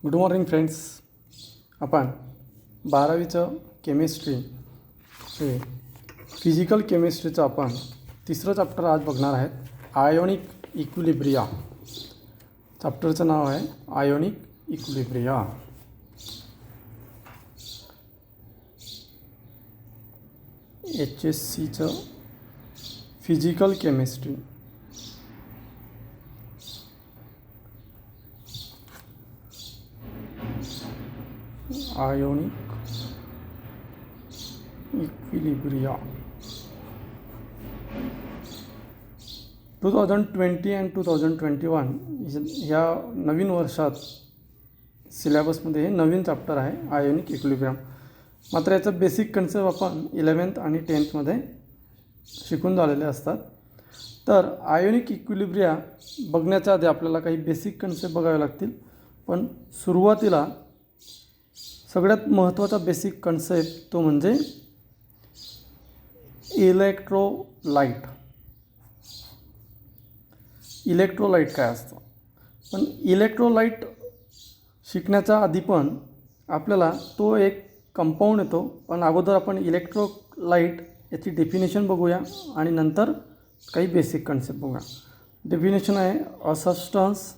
Good morning friends. आपण 12वीचं chemistry हे physical केमिस्ट्रीचं आपण तिसरं चॅप्टर आज बघणार आहेत. Ionic equilibria. चॅप्टरचं नाव आहे आयोनिक इक्विलिब्रिया. HSCचं physical chemistry. Ionic equilibria 2020 and 2021 ह्या नवीन वर्षात सिलेबसमध्ये हे नवीन चॅप्टर आहे आयोनिक इक्विलिब्रियम. मात्र याचं बेसिक कन्सेप्ट आपण 11th आणि 10thमध्ये शिकून झालेले असतात. तर आयोनिक इक्विलिब्रिया बघण्याच्या आधी आपल्याला काही बेसिक कन्सेप्ट बघावे लागतील. पण सुरुवातीला सगळ्यात महत्त्वाचा बेसिक कन्सेप्ट तो म्हणजे इलेक्ट्रोलाइट. इलेक्ट्रोलाइट काय असतं? पण इलेक्ट्रोलाइट शिकण्याच्या आधी पण आपल्याला तो एक कंपाऊंड येतो. पण अगोदर आपण इलेक्ट्रोलाइट याची डेफिनेशन बघूया आणि नंतर काही बेसिक कन्सेप्ट बघूया. डेफिनेशन आहे अ सबस्टन्स.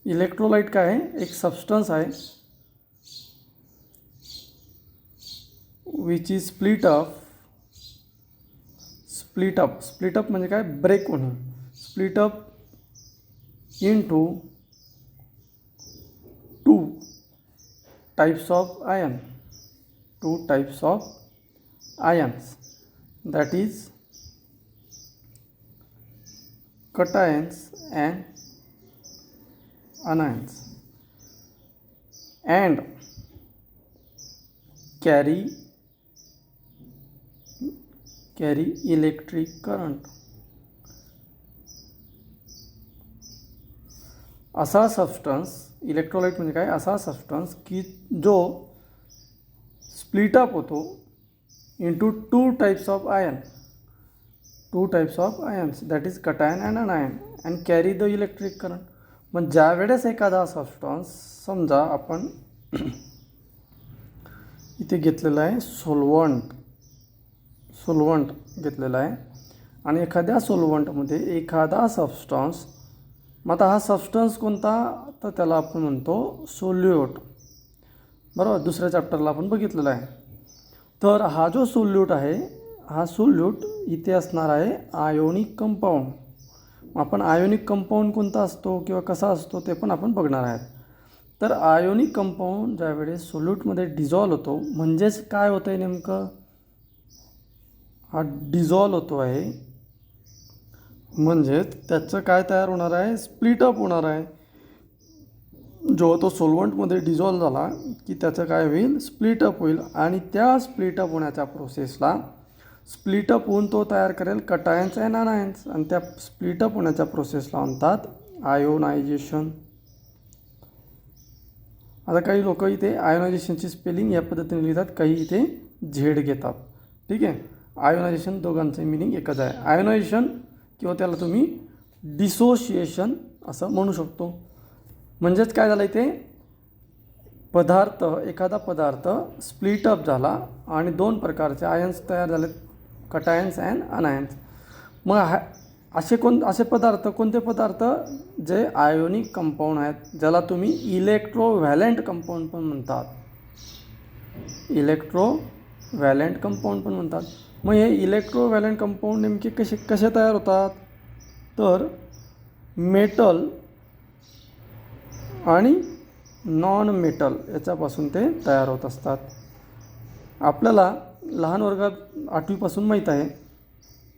इलेक्ट्रोलाइट काय आहे? एक सबस्टन्स आहे विच इज स्प्लिट अप म्हणजे काय? ब्रेक होणे. Split up into two types of ions that is cations and anions and carry electric current. असा सबस्टन्स इलेक्ट्रोलाइट म्हणजे काय? असा सबस्टन्स की जो स्प्लिट अप होतो into two types of ions that is cation and anion and carry the electric current. मग ज्या वेळेस एखादा सबस्टन्स समजा आपण इथे घेतलेला आहे सोलवंट घेतलेला आहे आणि एखाद्या सोलवंटमध्ये एखादा सबस्टन्स. मग आता हा सबस्टन्स कोणता? तर त्याला आपण म्हणतो सोल्यूट. बरोबर, दुसऱ्या चॅप्टरला आपण बघितलेला आहे. तर हा जो सोल्यूट आहे हा सोल्यूट इथे असणार आहे आयोनिक कंपाऊंड. आपण आयोनिक कंपाऊंड कोणता असतो किंवा कसा असतो ते पण आपण बघणार आहेत. तर आयोनिक कंपाऊंड ज्यावेळेस सोल्यूटमध्ये डिझॉल्व होतो म्हणजेच काय होतं आहे नेमकं? हा डिझॉल्व होतो आहे म्हणजेच त्याचं काय तयार होणार आहे? स्प्लिट अप होणार आहे. जेव्हा तो सोलवंटमध्ये डिझॉल्व झाला की त्याचं काय होईल? स्प्लिट अप होईल आणि त्या स्प्लिट अप होण्याच्या प्रोसेसला स्प्लिट अप होऊन तो तयार करेल कटायन्स अँड अनायन्स आणि त्या स्प्लिट अप होण्याच्या प्रोसेसला म्हणतात आयोनायझेशन. आता काही लोक इथे आयोनायझेशनची स्पेलिंग या पद्धतीने लिहितात, काही इथे झेड घेतात. ठीक आहे, आयोनायझेशन दोघांचं मिनिंग एकच आहे. आयोनायझेशन किंवा त्याला तुम्ही डिसोशिएशन असं म्हणू शकतो. म्हणजेच काय झालं इथे? एखादा पदार्थ स्प्लिट अप झाला आणि दोन प्रकारचे आयन्स तयार झाले, कटायन्स अँड अनायन्स. मग असे पदार्थ कोणते पदार्थ? जे आयोनिक कंपाऊंड आहेत, ज्याला तुम्ही इलेक्ट्रोव्हॅलेंट कंपाऊंड पण म्हणतात. मग हे इलेक्ट्रोव्हॅलेंट कंपाऊंड नेमके कसे तयार होतात? तर मेटल आणि नॉन मेटल याच्यापासून ते तयार होत असतात. आपल्याला लहान वर्गात 8वीपासून माहीत आहे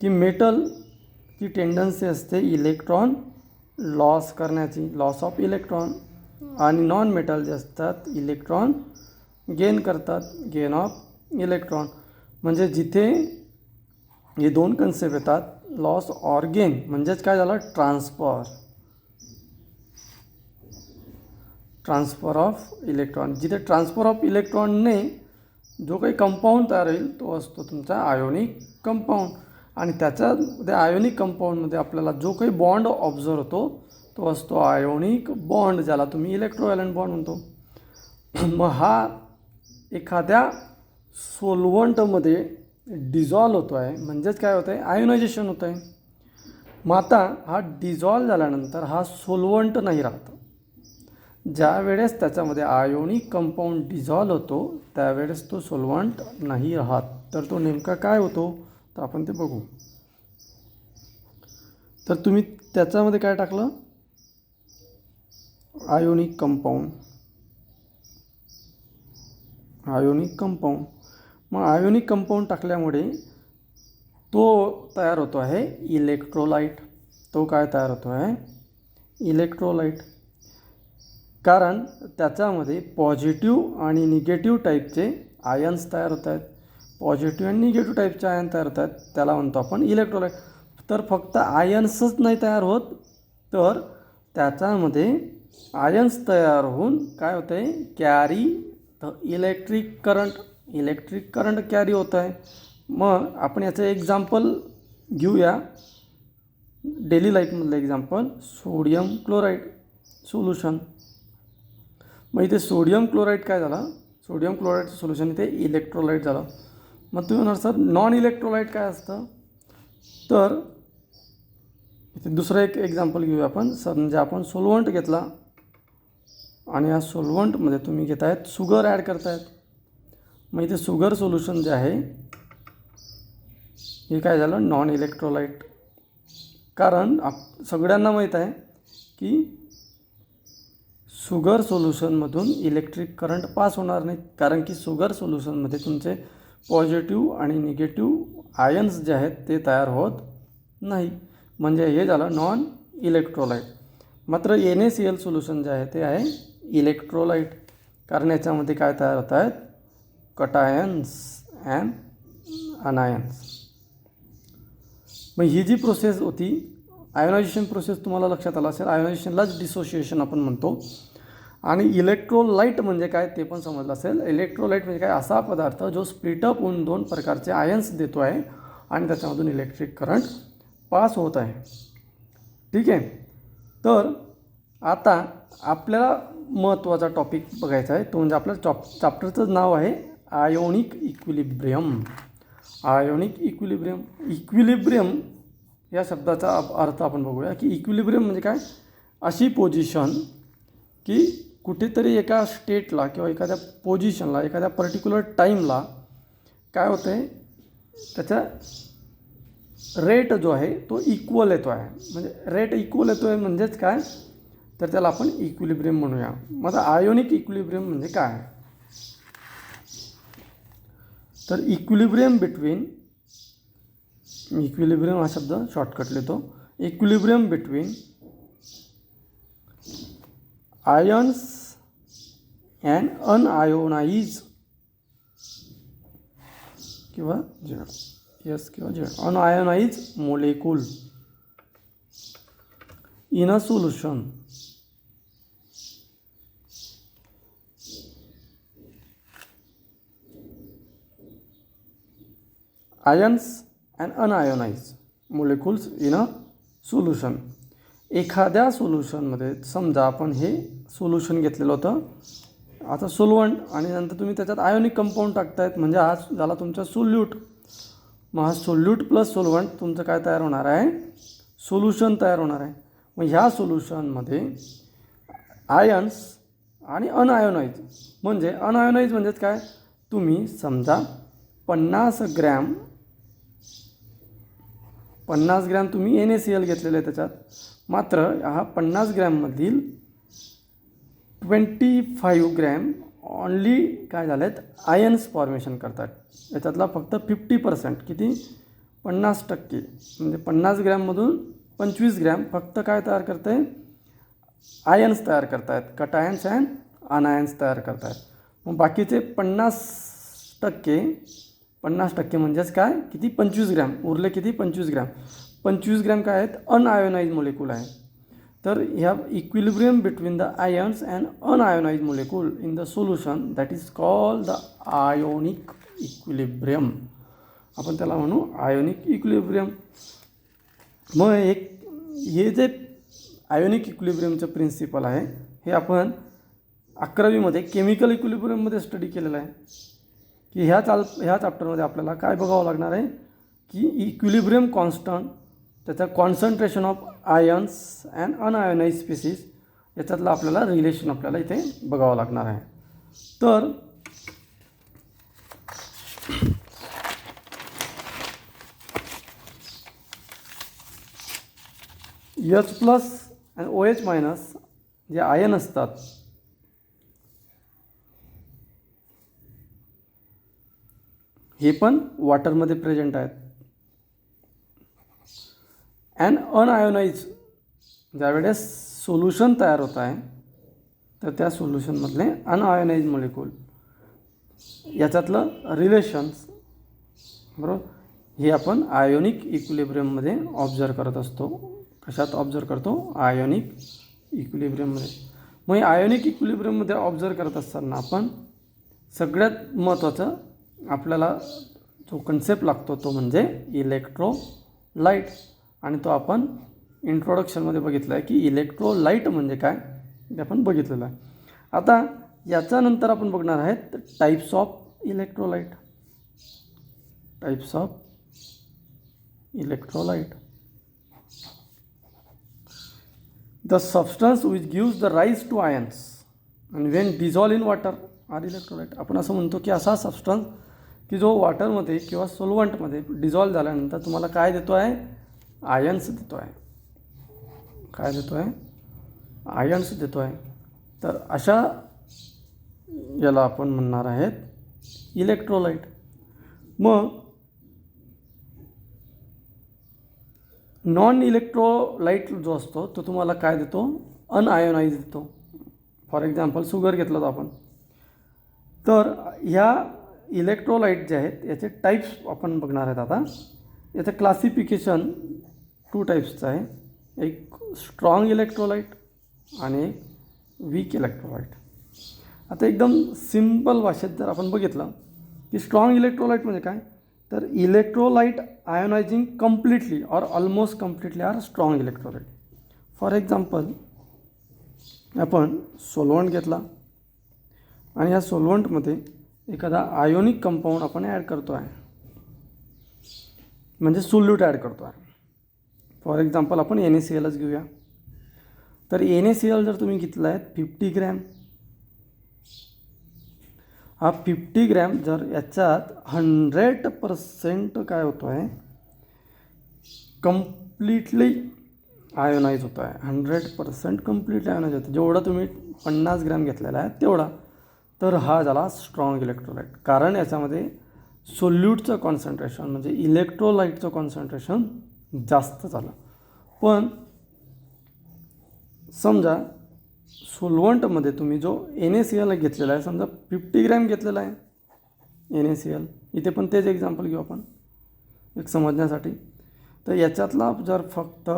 की मेटलची टेंडन्सी असते इलेक्ट्रॉन लॉस करण्याची, लॉस ऑफ इलेक्ट्रॉन, आणि नॉन मेटल जे असतात इलेक्ट्रॉन गेन करतात, गेन ऑफ इलेक्ट्रॉन. म्हणजे जिथे हे दोन कन्सेप्ट येतात, लॉस ऑर गेन, म्हणजेच काय झालं? Transfer of electron. जिथे ट्रान्सफर ऑफ इलेक्ट्रॉनने जो काही कंपाऊंड तयार होईल तो असतो तुमचा आयोनिक कंपाऊंड. आणि त्याच्या आयोनिक कंपाऊंडमध्ये आपल्याला जो काही बॉन्ड ऑब्झर्व होतो तो असतो आयोनिक बॉन्ड, ज्याला तुम्ही इलेक्ट्रोव्हॅलंट बॉन्ड म्हणतो. मग हा एखाद्या सोलवंटमध्ये डिझॉल्व होतो आहे, म्हणजेच काय होतं आहे, आयोनायझेशन होतं आहे. मग आता हा डिझॉल्व झाल्यानंतर हा सोलवंट नाही राहत. ज्या वेळेस त्याच्यामध्ये आयोनिक कंपाऊंड डिझॉल्व होतो त्यावेळेस तो सोलवंट नाही राहत. तर तो नेमका काय होतो तर आपण ते बघू. तर तुम्ही त्याच्यामध्ये काय टाकलं, आयोनिक कंपाऊंड. मग आयोनिक कंपाऊंड टाकल्यामुळे तो तयार होतो आहे इलेक्ट्रोलाइट. तो काय तयार होतो आहे, इलेक्ट्रोलाइट. कारण त्याच्यामध्ये पॉझिटिव्ह आणि निगेटिव्ह टाईपचे आयन्स तयार होत आहेत. पॉझिटिव्ह आणि निगेटिव्ह टाईपचे आयन तयार होत आहेत, त्याला म्हणतो आपण इलेक्ट्रोलाइट. तर फक्त आयन्सच नाही तयार होत, तर त्याच्यामध्ये आयन्स तयार होऊन काय होतं आहे, carry the electric current carry होत आहे. मग आपण याचं एक्झाम्पल घेऊया, डेली लाईफमधलं एक्झाम्पल, सोडियम क्लोराईड सोल्युशन. मग इथे सोडियम क्लोराईड काय झालं, सोडियम क्लोराईडचं सोल्युशन इथे इलेक्ट्रोलाइट झालं. मग तुम्ही म्हणणार सर नॉन इलेक्ट्रोलाइट काय असतं, तर इथे दुसरं एक एक्झाम्पल घेऊया आपण. सर म्हणजे आपण सोलवंट घेतला आणि या सोलवंटमध्ये तुम्ही घेत आहेत शुगर ॲड करतायत. मग इथे शुगर सोल्युशन जे आहे हे काय झालं, नॉन इलेक्ट्रोलाइट. कारण सगळ्यांना माहीत आहे की शुगर सोल्युशनमधून इलेक्ट्रिक करंट पास होणार नाही, कारण की शुगर सोल्युशनमध्ये तुमचे पॉझिटिव्ह आणि निगेटिव्ह आयन्स जे आहेत ते तयार होत नाही. म्हणजे हे झालं नॉन इलेक्ट्रोलाइट. मात्र NaCl सोल्युशन जे आहे ते आहे इलेक्ट्रोलाइट, कारण याच्यामध्ये काय तयार होत आहेत, कटायन्स अँड अनायन्स. मग ही जी प्रोसेस होती आयोनायझेशन प्रोसेस, तुम्हाला लक्षात आलं असेल, आयोनायझेशनलाच डिसोशिएशन आपण म्हणतो. आणि इलेक्ट्रोलाइट म्हणजे काय ते पण समजलं असेल. इलेक्ट्रोलाइट म्हणजे काय, असा पदार्थ जो स्प्लिटअप होऊन दोन प्रकारचे आयन्स देतो आहे आणि त्याच्यामधून इलेक्ट्रिक करंट पास होत आहे. ठीक आहे. तर आता आपल्याला महत्त्वाचा टॉपिक बघायचा आहे, तो म्हणजे आपल्या चॅप्टरचं नाव आहे ionic equilibrium. Ionic equilibrium. Equilibrium या शब्दाचा अर्थ आपण बघूया की इक्विलिब्रियम म्हणजे काय, अशी पोझिशन की कुठेतरी एका स्टेटला किंवा एखाद्या पोझिशनला एखाद्या पर्टिक्युलर टाईमला काय होतं आहे, त्याचा रेट जो आहे तो इक्वल येतो आहे. म्हणजे रेट इक्वल येतो आहे म्हणजेच काय, तर त्याला आपण इक्विलिब्रियम म्हणूया. मग आयोनिक इक्विलिब्रियम म्हणजे काय, तर इक्विलिब्रियम हा शब्द शॉर्टकट लिहितो, equilibrium between ions and unionise किंवा unionise molecule in a solution. Ions and unionise molecules in a solution. एखाद्या सोल्युशनमध्ये समजा आपण हे सोल्युशन घेतलेलं होतं, आता सोलवंट, आणि नंतर तुम्ही त्याच्यात आयोनिक कंपाऊंड टाकतायत म्हणजे हा झाला तुमचा सोल्यूट. मग हा सोल्यूट प्लस सोलवंट तुमचं काय तयार होणार आहे, सोल्युशन तयार होणार आहे. मग ह्या सोल्युशनमध्ये आयन्स आणि अनआयोनाइज. म्हणजे अनआयोनाइज म्हणजेच काय, तुम्ही समजा 50 ग्रॅम तुम्ही NaCl घेतलेलं आहे त्याच्यात, मात्र हा 50 ग्रॅममधील 25 ग्रॅम ऑनली काय झाले आहेत, आयन्स फॉर्मेशन करतात. याच्यातला फक्त 50% किती, 50%, म्हणजे 50 ग्रॅममधून 25 ग्रॅम फक्त काय तयार करते, आयन्स तयार करत आहेत, कटायन्स अँड अनायन्स तयार करत आहेत. मग बाकीचे 50% म्हणजेच काय, किती, 25 ग्रॅम उरले, किती, 25 ग्रॅम काय आहेत, अनआयोनाइज मोलेक्यूल आहे. तर ह्या equilibrium between the ions and un-ionised molecule in the solution that is called the ionic equilibrium. आपण त्याला म्हणू आयोनिक इक्विलिब्रियम. मग हे जे आयोनिक इक्विलिब्रियमचं प्रिन्सिपल आहे हे आपण 11वीमध्ये केमिकल इक्विलिब्रियममध्ये स्टडी केलेलं आहे की ह्या चॅप्टरमध्ये आपल्याला काय बघावं लागणार आहे की इक्विलिब्रियम कॉन्स्टंट, त्याचा concentration of ions and unionise species याच्यातलं आपल्याला रिलेशन आपल्याला इथे बघावं लागणार आहे. तर H प्लस आणि OH मायनस जे आयन असतात हे पण वॉटरमध्ये प्रेझेंट आहेत. अँड अनआयोनाइज ज्यावेळेस सोल्युशन तयार होत आहे तर त्या सोल्युशनमधले अनआयोनाइज मॉलिक्यूल याच्यातलं रिलेशन्स बरोबर हे आपण आयोनिक इक्विलिब्रियममध्ये ऑब्झर्व करत असतो. कशात ऑब्झर्व करतो? आयोनिक इक्विलिब्रियममध्ये. मग आयोनिक इक्विलिब्रियममध्ये ऑब्झर्व करत असताना आपण सगळ्यात महत्त्वाचं आपल्याला जो कन्सेप्ट लागतो तो म्हणजे इलेक्ट्रोलाइट, आणि तो आपण इंट्रोडक्शनमध्ये बघितलं आहे की इलेक्ट्रोलाइट म्हणजे काय ते आपण बघितलेलं आहे. आता याच्यानंतर आपण बघणार आहेत types of electrolyte. Types of electrolyte. The substance which gives the rise to ions and when dissolved in water are electrolyte. आपण असं म्हणतो की असा सबस्टन्स की जो वॉटरमध्ये किंवा सोलवंटमध्ये डिझॉल्व झाल्यानंतर तुम्हाला काय देतो आहे? आयन्स देतो आहे. काय देतो आहे? आयन्स देतो आहे. तर अशा याला आपण म्हणणार आहेत इलेक्ट्रोलाइट. मग नॉन इलेक्ट्रोलाइट जो असतो तो तुम्हाला काय देतो? अनआयोनाइज देतो. फॉर एक्झाम्पल शुगर घेतलं तर आपण, तर ह्या इलेक्ट्रोलाइट जे आहेत याचे टाईप्स आपण बघणार आहेत. आता याचं क्लासिफिकेशन 2 टाईप्सचं आहे. एक स्ट्रॉंग इलेक्ट्रोलाइट आणि एक वीक इलेक्ट्रोलाइट. आता एकदम सिंपल भाषेत जर आपण बघितलं की स्ट्रॉंग इलेक्ट्रोलाइट म्हणजे काय, तर electrolyte ionising completely or almost completely are strong electrolyte. For example आपण सोलवंट घेतला आणि या सोलवंटमध्ये एखादा आयोनिक कंपाऊंड आपण ॲड करतो आहे, म्हणजे सोल्यूट ॲड करतो आहे. फॉर एक्झाम्पल आपण NaClच घेऊया. तर NaCl जर तुम्ही घेतला आहे 50 ग्रॅम, हा 50 ग्रॅम जर याच्यात 100% काय होतो आहे? कम्प्लिटली आयोनाइज होतो आहे. 100% कम्प्लिटली आयोनाइज होतो. जेवढा तुम्ही 50 ग्रॅम घेतलेला आहे तेवढा, तर हा झाला स्ट्रॉंग इलेक्ट्रोलाइट. कारण याच्यामध्ये सोल्यूटचं कॉन्सन्ट्रेशन म्हणजे इलेक्ट्रोलाइटचं कॉन्सन्ट्रेशन जास्त झालं. पण समजा सोलवंटमध्ये तुम्ही जो NaCl घेतलेला आहे, समजा 50 ग्रॅम घेतलेला आहे NaCl, इथे पण तेच एक्झाम्पल घेऊ आपण एक समजण्यासाठी. तर याच्यातला जर फक्त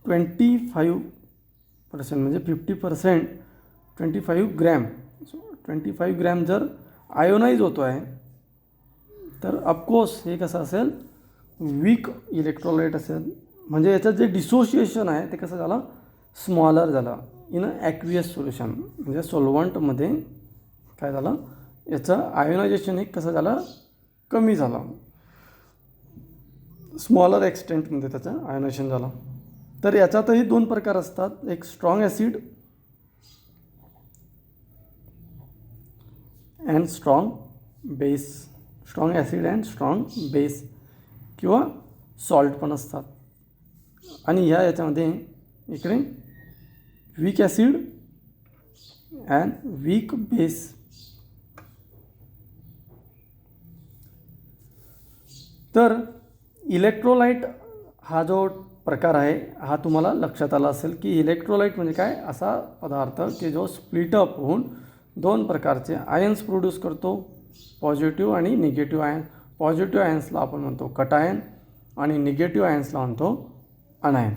25% म्हणजे 50% 25 ग्रॅम 25 ग्रॅम जर आयोनाइज होतो आहे, तर ऑफकोर्स हे कसं असेल? वीक इलेक्ट्रोलाइट असेल. म्हणजे याचं जे डिसोसिएशन आहे ते कसं झालं? स्मॉलर झालं इन ॲक्वियस सोल्युशन. म्हणजे सोलवंटमध्ये काय झालं? याचं आयोनायझेशन एक कसं झालं? कमी झालं. स्मॉलर एक्सटेंटमध्ये त्याचं आयोनायझेशन झालं. तर याच्यातही 2 प्रकार असतात. एक strong acid and strong base. Strong acid and strong base किंवा सॉल्ट पण असतात. आणि याच्यामध्ये इकडे weak acid and weak base. तर इलेक्ट्रोलाइट हा जो प्रकार आहे हा तुम्हाला लक्षात आला असेल की इलेक्ट्रोलाइट म्हणजे काय? असा पदार्थ की जो स्प्लिटअप होऊन 2 प्रकारचे आयन्स प्रोड्यूस करतो, पॉझिटिव्ह आणि निगेटिव्ह आयन. पॉझिटिव्ह आयन्सला आपण म्हणतो कटायन आणि निगेटिव्ह आयन्सला म्हणतो अनायन.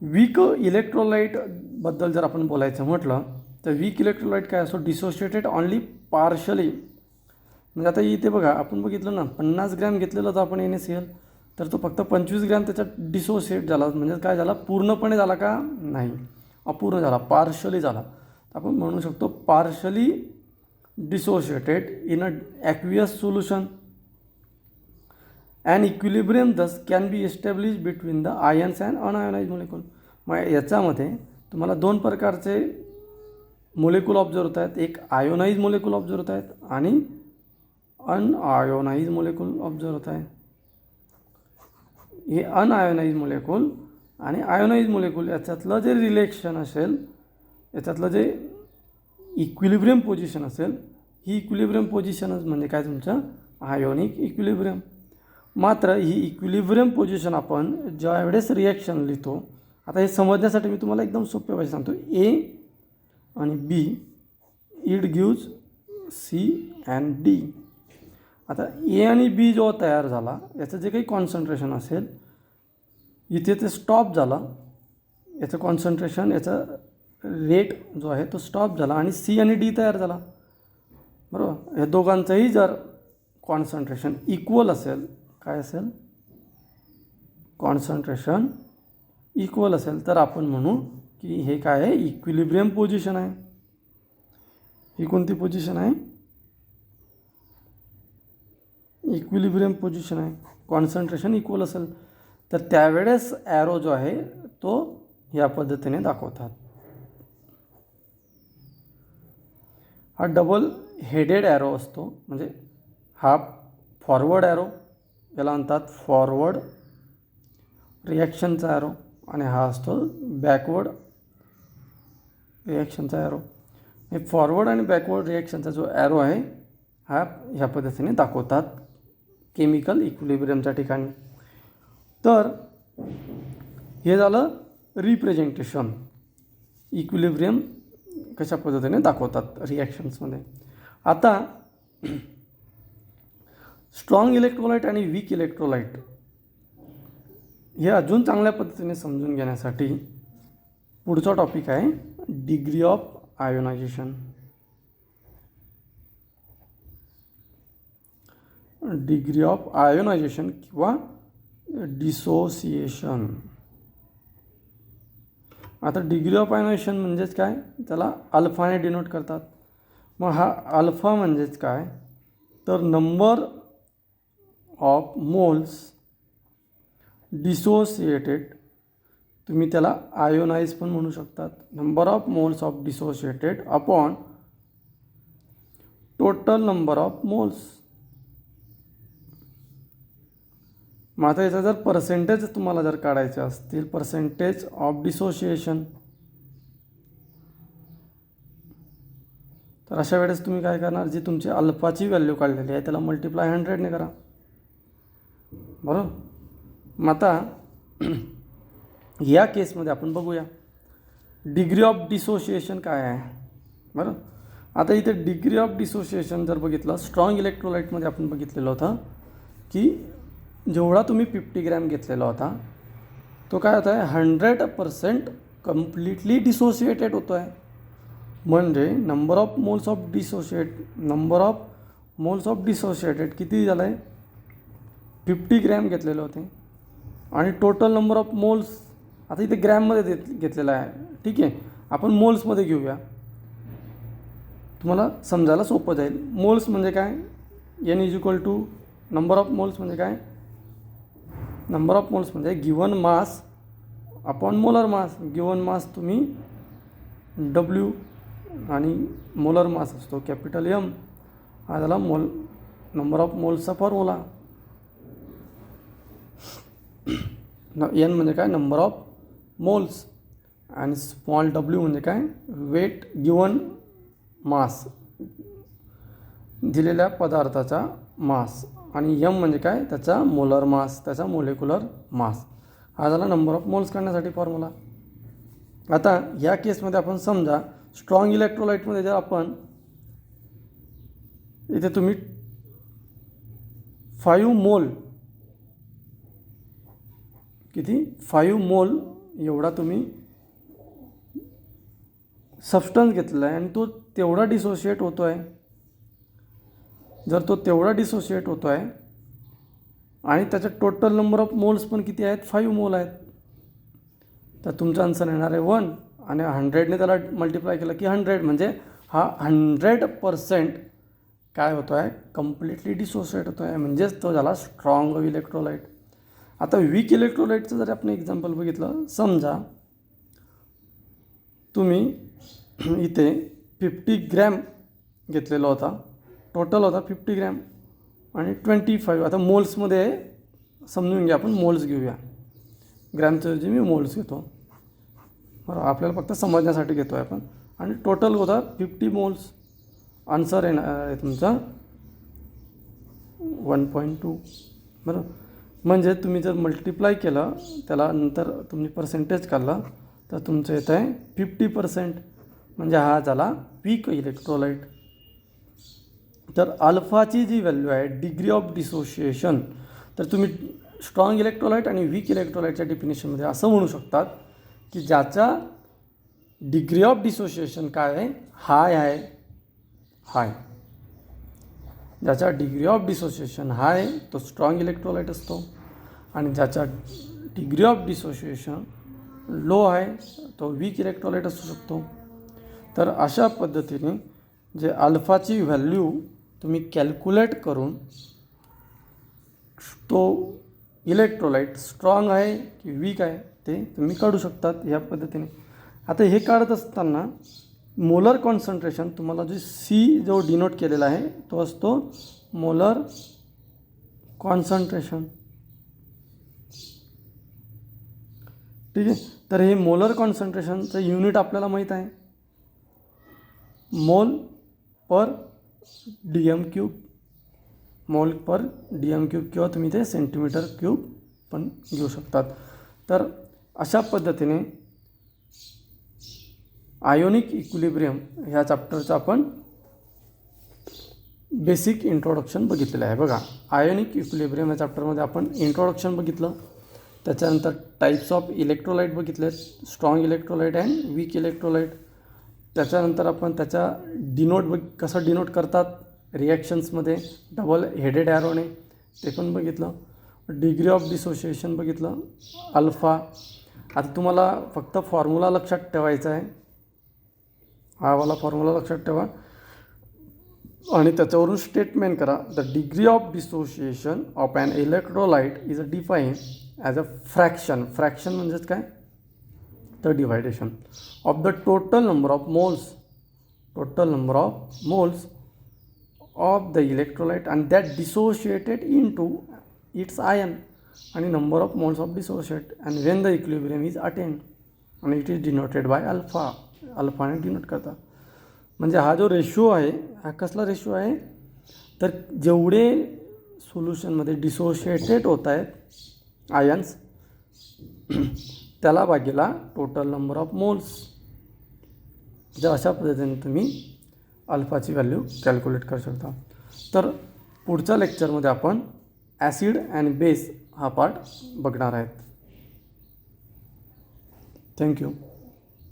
वीक इलेक्ट्रोलाइटबद्दल जर आपण बोलायचं म्हटलं तर वीक इलेक्ट्रोलाइट काय असतो? Dissociated only partially. म्हणजे आता इथे बघा आपण बघितलं ना 50 ग्रॅम घेतलेलं होतं आपण NaCl, तर तो फक्त 25 ग्रॅम त्याच्यात डिसोसिएट झाला, म्हणजे काय झाला, पूर्णपणे झाला का, नाही, अपूर्ण झाला, पार्शली झाला. आपण म्हणू शकतो partially dissociated in a aqueous solution. And equilibrium thus can be establish between the ions and unionise molecule. मग याच्यामध्ये तुम्हाला 2 प्रकारचे मोलेक्युल ऑब्झर्व होत आहेत. एक आयोनाइज मोलेक्युल ऑब्झर्व होत आहेत आणि अनआयोनाइज मोलेक्युल ऑब्झर्व होत आहे. हे अनआयोनाइज मोलेक्युल आणि आयोनाइज मोलेक्युल याच्यातलं जे रिलेशन असेल, याच्यातलं जे इक्विलिब्रियम पोझिशन असेल, ही इक्विलिब्रियम पोझिशनच म्हणजे काय, तुमचं आयोनिक इक्विलिब्रियम. मात्र ही इक्विलिब्रियम पोझिशन आपण ज्या वेळेस रिॲक्शन लिहितो, आता हे समजण्यासाठी मी तुम्हाला एकदम सोप्या भाषेत सांगतो. ए आणि B, it gives C and D. आता ए आणि बी जो तयार झाला, याचं जे काही कॉन्सन्ट्रेशन असेल, इथे ते स्टॉप झाला, याचं कॉन्सन्ट्रेशन, याचा रेट जो आहे तो स्टॉप झाला आणि सी आणि डी तयार झाला. बरोबर. या दोघांचंही जर कॉन्सन्ट्रेशन इक्वल असेल, काय असेल, कॉन्सन्ट्रेशन इक्वल असेल, तर आपण म्हणू की हे काय आहे, इक्विलिब्रियम पोझिशन आहे. ही कोणती पोझिशन आहे, इक्विलिब्रियम पोझिशन आहे. कॉन्सन्ट्रेशन इक्वल असेल तर त्यावेळेस ॲरो जो आहे तो या पद्धतीने दाखवतात. हा डबल हेडेड ॲरो असतो, म्हणजे हा फॉरवर्ड ॲरो, याला म्हणतात फॉरवर्ड रिॲक्शनचा ॲरो, आणि हा असतो बॅकवर्ड रिॲक्शनचा ॲरो. हे फॉरवर्ड आणि बॅकवर्ड रिॲक्शनचा जो ॲरो आहे हा ह्या पद्धतीने दाखवतात केमिकल इक्विलिब्रियमच्या ठिकाणी. तर हे झालं रिप्रेझेंटेशन, इक्विलिब्रियम कशा पद्धतीने दाखवतात रिॲक्शन्समध्ये. आता स्ट्रॉंग इलेक्ट्रोलाइट आणि वीक इलेक्ट्रोलाइट हे अजून चांगल्या पद्धतीने समजून घेण्यासाठी पुढचा टॉपिक आहे degree of ionisation. Degree of ionisation किंवा डिसोसिएशन. आता डिग्री ऑफ आयोनायझेशन म्हणजेच काय, त्याला अल्फाने डिनोट करतात. मग हा अल्फा म्हणजेच काय, तर नंबर ऑफ मोल्स डिसोसिएटेड, तुम्ही त्याला आयोनाइज पण म्हणू शकतात. Number of moles of dissociated upon total number of moles. मग आता याचा जर पर्सेंटेज तुम्हाला जर काढायचे असतील, पर्सेंटेज ऑफ डिसोसिएशन, तर अशा वेळेस तुम्ही काय करणार, जी तुमची अल्फाची व्हॅल्यू काढलेली आहे त्याला मल्टिप्लाय 100ने करा. बरोबर. मग आता या केसमध्ये आपण बघूया डिग्री ऑफ डिसोसिएशन काय आहे. बरं. आता इथे डिग्री ऑफ डिसोसिएशन जर बघितलं, स्ट्रॉंग इलेक्ट्रोलाइटमध्ये आपण बघितलेलं होतं की जेवढा तुम्ही 50 ग्रॅम घेतलेला होता तो काय होता आहे, 100% कम्प्लिटली डिसोसिएटेड होतो आहे. म्हणजे number of moles of dissociated किती झालं आहे, 50 ग्रॅम घेतलेले होते. आणि टोटल नंबर ऑफ मोल्स आता इथे ग्रॅममध्ये घेतलेला आहे. ठीक आहे, आपण मोल्समध्ये घेऊया, तुम्हाला समजायला सोपं जाईल. मोल्स म्हणजे काय, N is equal to number of moles म्हणजे काय, नंबर ऑफ मोल्स म्हणजे given mass upon molar mass. Given mass तुम्ही डब्ल्यू आणि मोलर मास असतो कॅपिटल एम. हा झाला नंबर ऑफ मोल्सचा फॉर्म्युला. एन म्हणजे काय, नंबर ऑफ मोल्स, आणि स्मॉल डब्ल्यू म्हणजे काय, वेट गिवन मास, दिलेल्या पदार्थाचा मास, आणि एम म्हणजे काय, त्याचा मोलर मास, त्याचा मोलेक्युलर मास. हा झाला नंबर ऑफ मोल्स काढण्यासाठी फॉर्म्युला. आता या केसमध्ये आपण समजा स्ट्रॉंग इलेक्ट्रोलाइटमध्ये जर आपण इथे तुम्ही 5 मोल, किती, 5 मोल एवढा तुम्ही सबस्टन्स घेतलेला आहे आणि तो तेवढा डिसोशिएट होतो आहे. जर तो तेवढा डिसोशिएट होतो आहे आणि त्याचे टोटल नंबर ऑफ मोल्स पण किती आहेत, 5 मोल आहेत. तर तुमचा आन्सर येणार आहे 1 आणि 100ने त्याला मल्टिप्लाय केलं की 100, म्हणजे हा 100% काय होतो आहे, कम्प्लिटली डिसोसिएट होतो आहे, म्हणजेच तो झाला स्ट्रॉंग इलेक्ट्रोलाइट. आता वीक इलेक्ट्रोलाइटचं जर आपण एक्झाम्पल बघितलं, समजा तुम्ही इथे 50 ग्रॅम घेतलेला होता, टोटल होता 50 ग्रॅम आणि 25, आता मोल्समध्ये समजून घ्या, आपण मोल्स घेऊया, ग्रॅमच्या ऐवजी मी मोल्स घेतो, बरोबर, आपल्याला फक्त समजण्यासाठी घेतो आहे आपण. आणि टोटल होता 50 मोल्स. आन्सर येणार आहे तुमचा 1.2, बरोबर. म्हणजे तुम्ही जर मल्टिप्लाय केलं त्याला, नंतर तुम्ही पर्सेंटेज काढला, तर तुमचं येतं आहे 50%, म्हणजे हा झाला वीक इलेक्ट्रोलाइट. तर अल्फाची जी व्हॅल्यू आहे, डिग्री ऑफ डिसोशिएशन, तर तुम्ही स्ट्रॉंग इलेक्ट्रोलाइट आणि वीक इलेक्ट्रोलाइटच्या डेफिनेशनमध्ये असं म्हणू शकतात की ज्याचा डिग्री ऑफ डिसोशिएशन काय आहे, हाय आहे, हाय. ज्याचा डिग्री ऑफ डिसोशिएशन हाय तो स्ट्रॉंग इलेक्ट्रोलाइट असतो, आणि ज्याचा डिग्री ऑफ डिसोशिएशन लो आहे तो वीक इलेक्ट्रोलाइट असू शकतो. तर अशा पद्धतीने जे अल्फाची व्हॅल्यू तुम्ही कॅल्क्युलेट करून तो इलेक्ट्रोलाइट स्ट्रॉंग आहे की वीक आहे ते तुम्ही काढू शकतात या पद्धतीने. आता हे काढत असताना मोलर कॉन्सन्ट्रेशन, तुम्हाला जो सी जो डिनोट केलेला आहे तो असतो मोलर कॉन्सन्ट्रेशन, ठीक आहे. तर हे मोलर कॉन्सन्ट्रेशनचं युनिट आपल्याला माहीत आहे, मोल पर DM³ मोल पर DM³ किंवा तुम्ही ते सेंटीमीटर क्यूब पण घेऊ शकतात. तर अशा पद्धतीने आयोनिक इक्विलिब्रियम ह्या चॅप्टरचं आपण बेसिक इंट्रोडक्शन बघितलेलं आहे. बघा, आयोनिक इक्विलिब्रियम या चॅप्टरमध्ये आपण इंट्रोडक्शन बघितलं, त्याच्यानंतर टाईप्स ऑफ इलेक्ट्रोलाइट बघितले, strong electrolyte and weak electrolyte. त्याच्यानंतर आपण त्याचा कसं डिनोट करतात रिॲक्शन्समध्ये डबल हेडेड ॲरोने, ते पण बघितलं. डिग्री ऑफ डिसोशिएशन बघितलं, अल्फा. आता तुम्हाला फक्त फॉर्म्युला लक्षात ठेवायचा आहे, हा वाला फॉर्म्युला लक्षात ठेवा आणि त्याच्यावरून स्टेटमेंट करा. The degree of dissociation of an electrolyte is define as a fraction. Fraction म्हणजेच काय, तर division of the total number of moles, total number of moles of the electrolyte and that dissociated into its ion, आणि number of moles of dissociate and when the equilibrium is attained, आणि it is denoted by alpha. अल्फाने denote करतात. म्हणजे हा जो ratio आहे, हा कसला रेशो आहे, तर जेवढे सोल्युशनमध्ये डिसोशिएटेड होत आहेत आयन्स त्याला भागीला टोटल नंबर ऑफ मोल्स. जर अशा पद्धतीने तुम्ही अल्फाची व्हॅल्यू कॅल्क्युलेट करू शकता. तर पुढच्या लेक्चरमध्ये आपण ॲसिड अँड बेस हा पार्ट बघणार आहेत. थँक्यू.